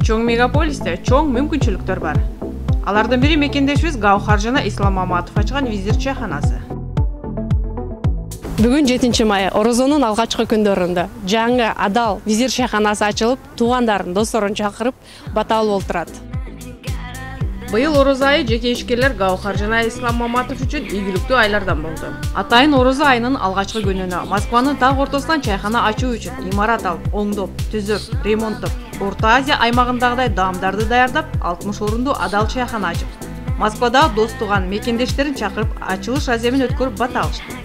Чоң мегаполисте чоң мүмкүнчүлүктөр бар. Алардын бири мекендешибиз Гаухаржана Ислам Маматов ачкан визит чайханасы. Бүгүн 7 май Орозонун алгачкы күндөрүндө жаңы адал визит чайханасы ачылып, туугандарын, досторун чакырып, баталуу болуп турат. Быйыл Орозо айы жеке ишкерлер Гаухаржана Ислам Маматов үчүн ийгиликтүү айлардан болду. Атайын Орозо айынын алгачкы күнүнө Москванын так ортосунан чайхана ачуу үчүн имарат алып, оңдоп, түзөп, ремонттоп, Орто Азия аймагындагыдай даамдарды даярдап, 60 орунду адал чайхана ачып, Москвада дос туган мекендештерин чакырып, ачылыш аземин өткөрүп бата алышты.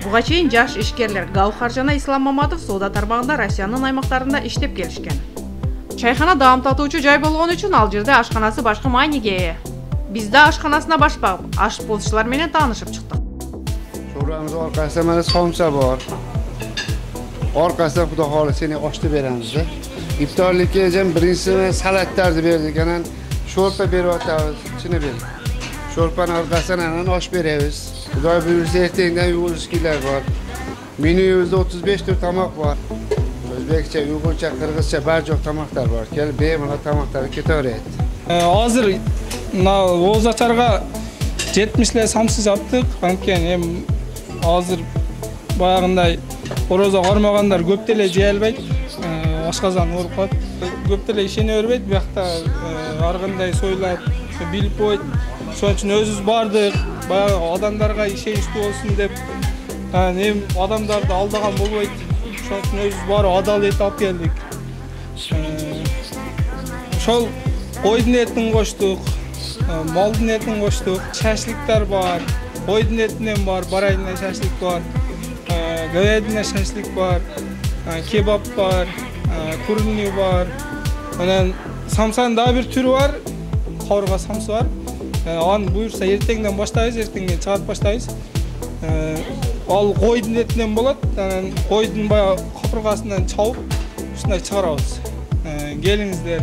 Буга чейин жаш ишкерлер Гаухаржана Ислам Маматов соода тармагында Россиянын аймактарында иштеп келишкен. Чайхана даам татуучу жай болгон үчүн ал жерде ашканасы башкы мааниге ээ. Биз да ашканасына баш багып, ашпозчулар менен таанышып чыктык. Şuramızın arkasında mana somsa bor. Arkasida Xudo xolisa seni oshni beramiz. İftorlikka ham birinchisi salatlarni berdik. Ana sho'rpa beryapmiz, ichini berdik. Sho'rpani orqasidan osh beramiz. Xudo buyursa ertangdan yuvilishkilar bor. Menüyimizda 35 ta tomoq bor. O'zbekcha, uyg'urcha, qirg'izcha barcha tomoqlar bor. Kelib bemalol tomoqlarni ketaveradi. Hozir O'zacharga 70 samsiz yaptık. Anken hazır bayağınday Orozо qarmagandar köptele jey albayt. Aşqazan olup qat. Köptele işini örbeyt. Bu yoqda argınday soylap bilip qo'yt. Şoň üçin özüz bardyk. Bayağı adamlarga işençli olsun dep adamlardı aldagan bolbayt. Şoň üçin özüz barıp adalet alып keldik. Şol qo'ydun etini qo'shdik. Maldın etini koştuk, şaşlıklar var, koydun etinden var, barayından şaşlık var, göğedinden şaşlık var, kebap var, kurunlu var. Samsanın daha bir türü var, kavrulga samsı var. An buyursa ertengden başlayız, ertengden çıkarıp başlayız. Al koydun etinden bolat, koydun bayağı kapırgasından çavup, şunday çıkarabız. Gelinizler,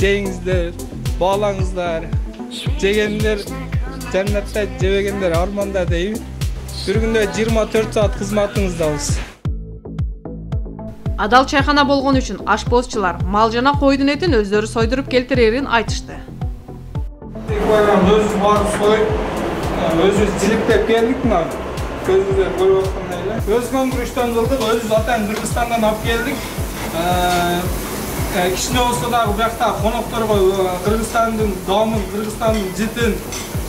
jeyingizler, bağlanızlar. Jegenler jannatta, jebegenler armanda deyip, bir günde 24 saat kızmatыңыздабыз. Адал чайхана болгон үчүн ашпозчулар мал жана койдун этин өздөрү сойдуруп келтирерин айтышты. Өзүбүз барып союп, өзүбүз жиликтеп келдик мына. Көзүбүздө көрүп аткандай эле. Өз конкурстан кылдык, өзүбүз атайын Кыргызстандан алып келдик. Кичине болсо да bu жакта конокторго Кыргызстандын домун, Кыргызстандын житин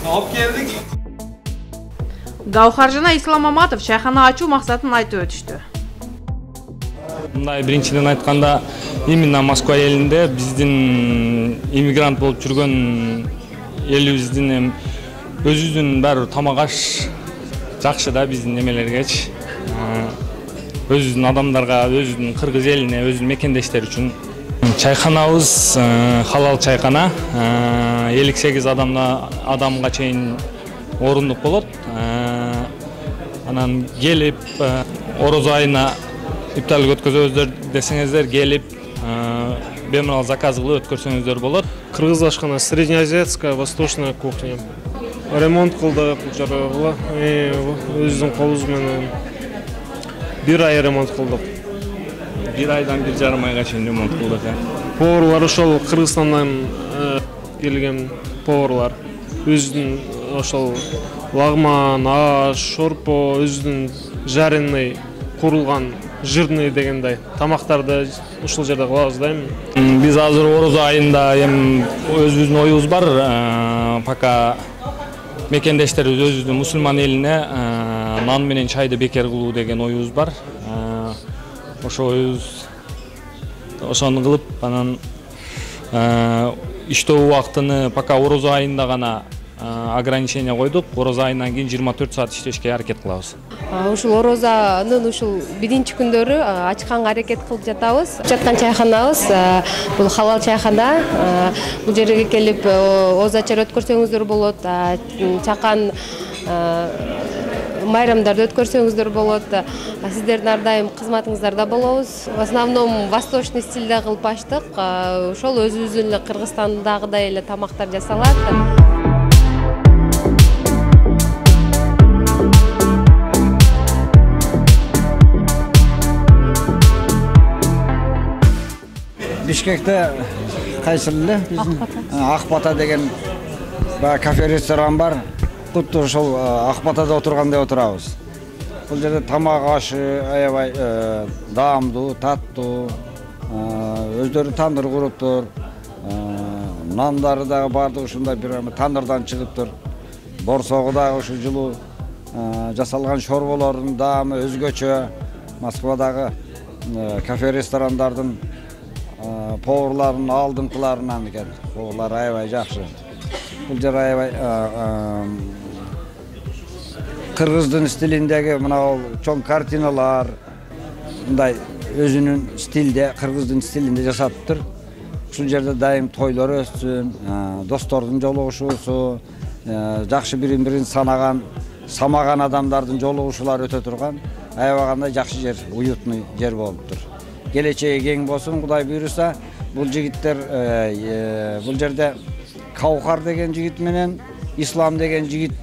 алып келдик. Гаухаржана Ислам Маматов чайхана ачуу максатын айтып өтүштү. Мындай биринчиден айтканда, именно Москва элинде биздин иммигрант болуп жүргөн элибиздин өзүбүздүн баары тамак аш жакшы да биздин немелергечи. Өзүбүздүн адамдарга, өзүбүздүн кыргыз элине, өзүбүздүн мекендештер үчүн чайханабыз халал чайхана, 58 адамга чейин орундук болот. Анан келип Орозо айына иптарлык өткөзөбүздөр десеңиздер, келип беморал заказ кылып өткөрсөңүздөр болот. Кыргыз ашкана, среднеазиатская, восточная кухня. Ремонт кылдык, өзүбүздүн колубуз менен 1 ай ремонт кылдык. 1 айдан 1,5 айга чейин ремонт кылдык. Поварлар ошол Кыргызстандан келген поварлар. Өзүнүн ошол лагман, аш, шорпо, өзүнүн жареный, курулган, жирный дегендей тамактарды ушул жерде кылабыз да эми. Биз азыр Орозо айында эми өзүбүздүн оюбуз бар. Пока мекендештерибиз өзүбүздүн мусулман элине нан менен чайды бекер кылуу деген оюбуз бар. Ошону кылып, анан иштөө убактыны пока Орозо айында гана ограничение койдук. Орозо айынан кийин 24 саат иштешке аракет кылабыз. Ушул Орозонун ушул биринчи күндөрү ачканга аракет кылып жатабыз. Жаткан чайханабыз бул халал чайхана. Бул жерге келип озачар өткөрсөңүздөр болот. Чакан майрамдарды өткөрсөңүздөр болот. Сиздердин ар дайым кызматыңыздарда болобуз. В основном восточный стилде кылып ачтык. Ошол өзүбүздүн эле Кыргызстандагыдай эле тамактар жасалат. Бишкекте кайсыл эле биздин Ак Бата деген кафе ресторан бар. Куту ошол Ак Батада отургандай отурабыз. Бул жерде тамак ашы аябай даамдуу, таттуу, өздөрү тандыр куруптур. Нандары дагы бардыгы ушундай бир тандырдан чыгыптыр. Борсогу дагы ушу жылуу жасалган шорболордун даамы өзгөчө. Москвадагы кафе ресторандардын поварларынын алдыңкыларынан экен. Поварлар аябай жакшы. Бул жер аябай кыргыздын стилиндеги мына чоң картиналар мындай өзүнүн стилде, кыргыздын стилинде жасатыптыр. Ушул жерде дайым тойлор өссүн, достордун жолугушуусу, жакшы бирин-бирин самаган адамдардын жолугушуулары өтө турган аябагандай жакшы жер, уютный жер болуптур. Келечеги кең болсун, Кудай буйруса, бул жигиттер бул жерде Каухар деген жигит менен Ислам деген жигит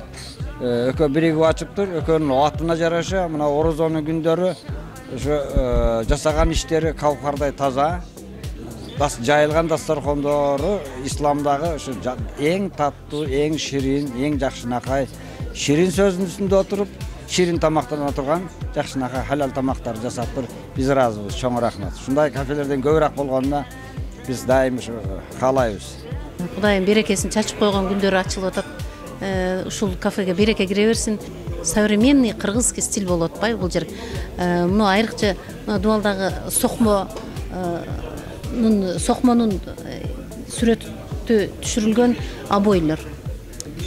экөө биригип ачыптыр. Экөөнүн атына жараша мына орозонун күндөрү ошо жасаган иштери Каухардай таза, жайылган дасторкондору Исламдагы ошо эң таттуу, эң ширин, эң жакшынакай, ширин сөзүнүн үстүндө отуруп, ширин тамактана турган жакшынакай халал тамактар жасаптыр. Биз ыраазыбыз, чоң рахмат. Ушундай кафелерден көбүрөөк болгонуна биз дайым каалайбыз. Кудайым берекесин чачып койгон күндөрү ачылып атат. Ушул кафеге береке кире берсин. Современный кыргызский стиль болуп атпайбы бул жер. Муну айрыкча Дубалдагы сокмонун сүрөтү түшүрүлгөн обойлор.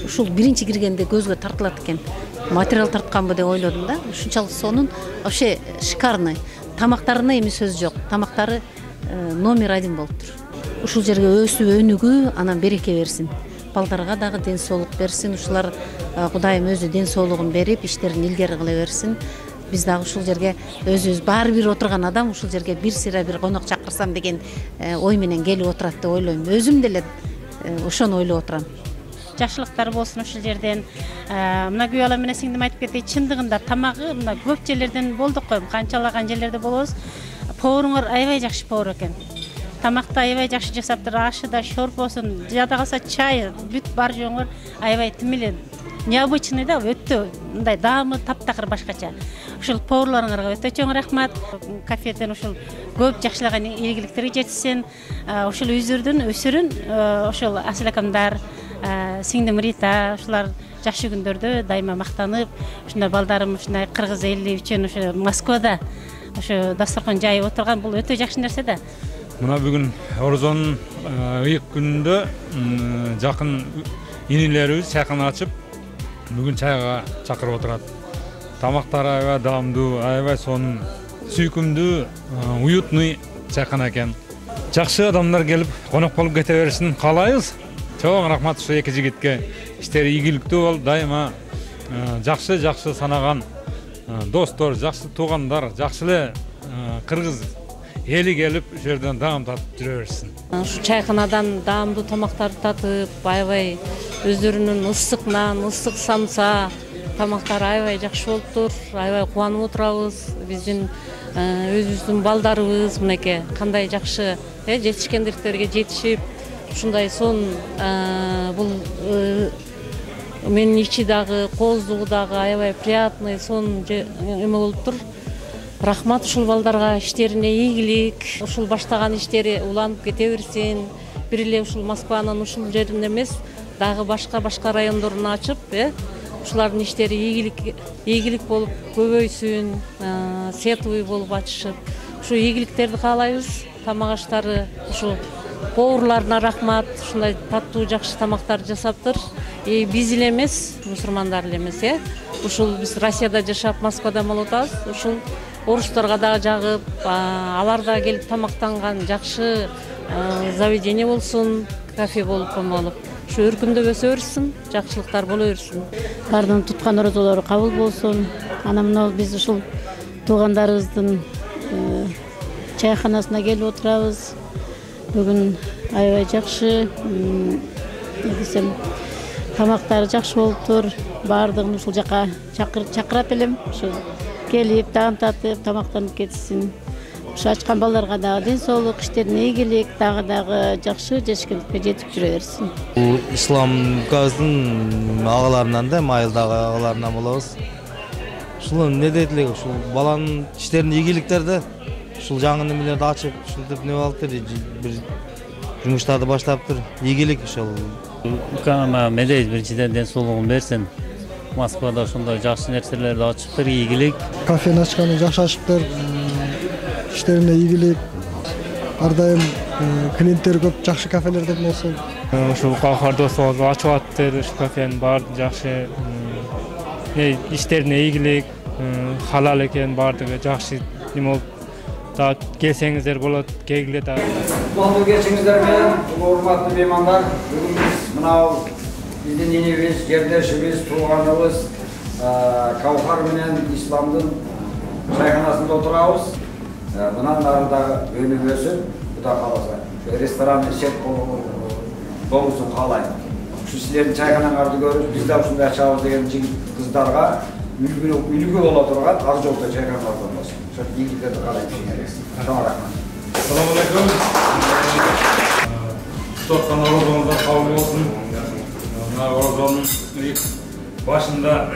Ушул биринчи киргенде көзгө тартылат экен. Материал тартканбы деп ойлодум да. Ушунчалык сонун вообще шикарный. Тамактарына эми сөз жок. Тамактары номер 1 болуптур. Ушул жерге өсүп өнүгүү, анан береке берсин. Балдарга дагы ден соолук берсин. Ушулар Кудайым өзү ден соолугун берип, иштерин илгери кыла берсин. Биз дагы ушул жерге өзүбүз баары бир отурган адам ушул жерге бир сыйра бир конок чакырсам деген ой менен келип отурат деп ойлойм. Өзүм деле ошону ойлоп отурам. Жакшылыктар болсун ушул жерден. Мына күйөө ала менен сиңдим айтып кетейин, чындыгында тамагы мына көп жерлерден болдук кой, канчалаган жерлерде болобуз. Поваруңар аябай жакшы повар экен. Тамакты аябай жакшы жасаптыр, ашы да, шорпосун, жада калса чай, бүт бар жоңор аябай тим эле необычный да, өтө мындай даамы таптакыр башкача. Ушул поварларыңарга өтө чоң рахмат. Кафеден ушул көп жакшылаган ийгиликтерге жетишсин. Ушул өздөрүнүн өсүрүн, ошол Асылакамдар, сиңдим Рита, ушулар жакшы күндөрдө дайыма мактанып, ушундай балдарым ушундай кыргыз эли үчүн ошо Москвада ошо дасторкон жайып отурган, бул өтө жакшы нерсе да. Мына бүгүн Орозонун ыйык күнүндө жакын инилерибиз чайкан ачып, бүгүн чайга чакырып отурат. Тамактары аябай даамдуу, аябай сонун сүйкүмдүү, уютный чайкана экен. Жакшы адамдар келип, конок болуп кете берсин каалайбыз. Чоң рахмат ушу эки жигитке. Иштери ийгиликтүү болуп, дайыма жакшы санаган достор, жакшы туугандар, жакшы эле кыргыз эли келип, ушул жерден даам татып жүрө берсин. Ушу чайканадан даамдуу тамактарды татып, аябай өздөрүнүн ысык нан, ысык самса тамактары аябай жакшы болуптур. Аябай кубанып отурабыз. Биздин өзүбүздүн балдарыбыз мынакей кандай жакшы жетишкендиктерге жетишип, ушундай сонун бул менин ичи дагы, кооздугу дагы аябай приятный, сонун эме болуптур. Рахмат ушул балдарга, иштерине ийгилик, ушул баштаган иштери уланып кете берсин. Бир эле ушул Москванын ушул жеринде эмес, дагы башка райондорун ачып, ушулардын иштери ийгилик болуп көбөйсүн, сетовый болуп ачышып, ушу ийгиликтерди каалайбыз. Тамак аштары ушул поварларына рахмат, ушундай таттуу жакшы тамактар жасаптыр. Биз эле эмес, мусулмандар эле эмес, ушул биз Россияда жашап, Москвада болуп атабыз. Ушул орустарга дагы жагып, алар да келип тамактанган жакшы заведение болсун, кафе болуп комолуп. Ушу өркүндөп өсө берсин, жакшылыктар боло берсин. Бардын туткан орозолору кабыл болсун. Анан мына биз ушул туугандарыбыздын чайканасына келип отурабыз. Бүгүн аябай жакшы, десем, тамактары жакшы болуптур. Бардыгын ушул жака чакырат элем. Ушу келип, таам татып, тамактанып кетишсин. Ушу ачкан балдарга дагы ден соолук, иштерине ийгилик, дагы жакшы жешкиликке жетип жүрө берсин. Бул исламгыздын агаларынан да, майылдагы агаларынан болобуз. Ушул эмне дейт элек, ушул баланын иштерине ийгиликтер да, ушул жаңы немелерди ачып, ушинтип неме алыптыр, бир жумуштарды баштаптыр. Ийгилик ушул. Укама медейт биринчиден ден соолугун берсин. Москвада ошондой жакшы нерселерди ачыптыр, ийгилик. Кафени ачканы жакшы ачыптыр. Иштерине ийгилик. Ар дайым клиенттер көп, жакшы кафелер деп болсун. Ушул Каухарда ачып аттыр, ушу кафенин баардыгы жакшы. Иштерине ийгилик, халал экен, баардыгы жакшы. Неме болуп да келсеңиздер болот, келгиле да. Кутмандуу кечиңиздер менен, урматтуу меймандар, бүгүн биз мынау биздин инибиз, жердешибиз, тууганыбыз Каухар менен исламдын чайханасында отурабыз. Мындан ары дагы өнүгөсүн, Кудай кааласа. Ресторан шет болуусун каалайм. Ушу силердин чайханаңарды көрүп, биз да ушундай ачабыз деген жигит кыздарга үлгү боло турган ак жолдо чайханалар болмосун. Ошо ийгиликтерди каалайм. Чоң рахмат. Assalomu alaykum. Tutgan orozonuzdan kabul olsun. Orozonun ilk başında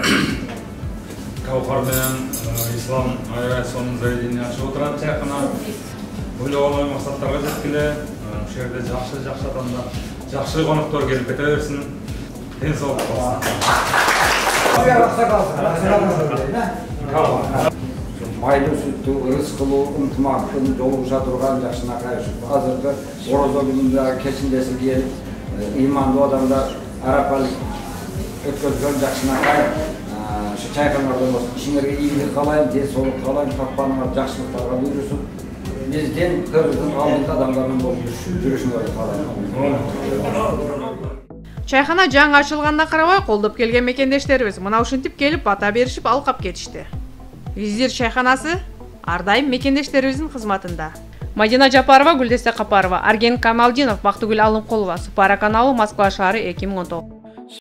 Kavkar bilen İslam Ayason'un zeytini açıp oturan çayxana. Böyle olay maksatlarga jetkile. Şu yerde jakşı adamlar, jakşı konuklar gelip ketaversin. En soğuk olsun. Майлы сүттү, ырыс кылуу, ынтымактын жолугуша турган жакшынакай азыркы орозо күнүндө кечиндеси келип, ыймандуу адамдар арапалык өткөзгөн жакшынакай ушу чайханалардан болсун. Ишиңерге ийгилик каалайм, ден соолук каалайм, тапканыңар жакшылыктарга буйрусын. Биздин кыргыздын алдыңкы адамдарынан болуп жүрүшүңөрдү каалайм. Чайхана жаңы ачылганына карабай колдоп келген мекендештерибиз мына ушинтип келип бата беришип алкап кетишти. Визир чайханасы ар дайым мекендештерибиздин кызматында. Мадина Жапарова, Гүлдесте Капарова, Арген Камалдинов, Бактыгүл Алымкулова, Супара каналы, Москва шаары 2019.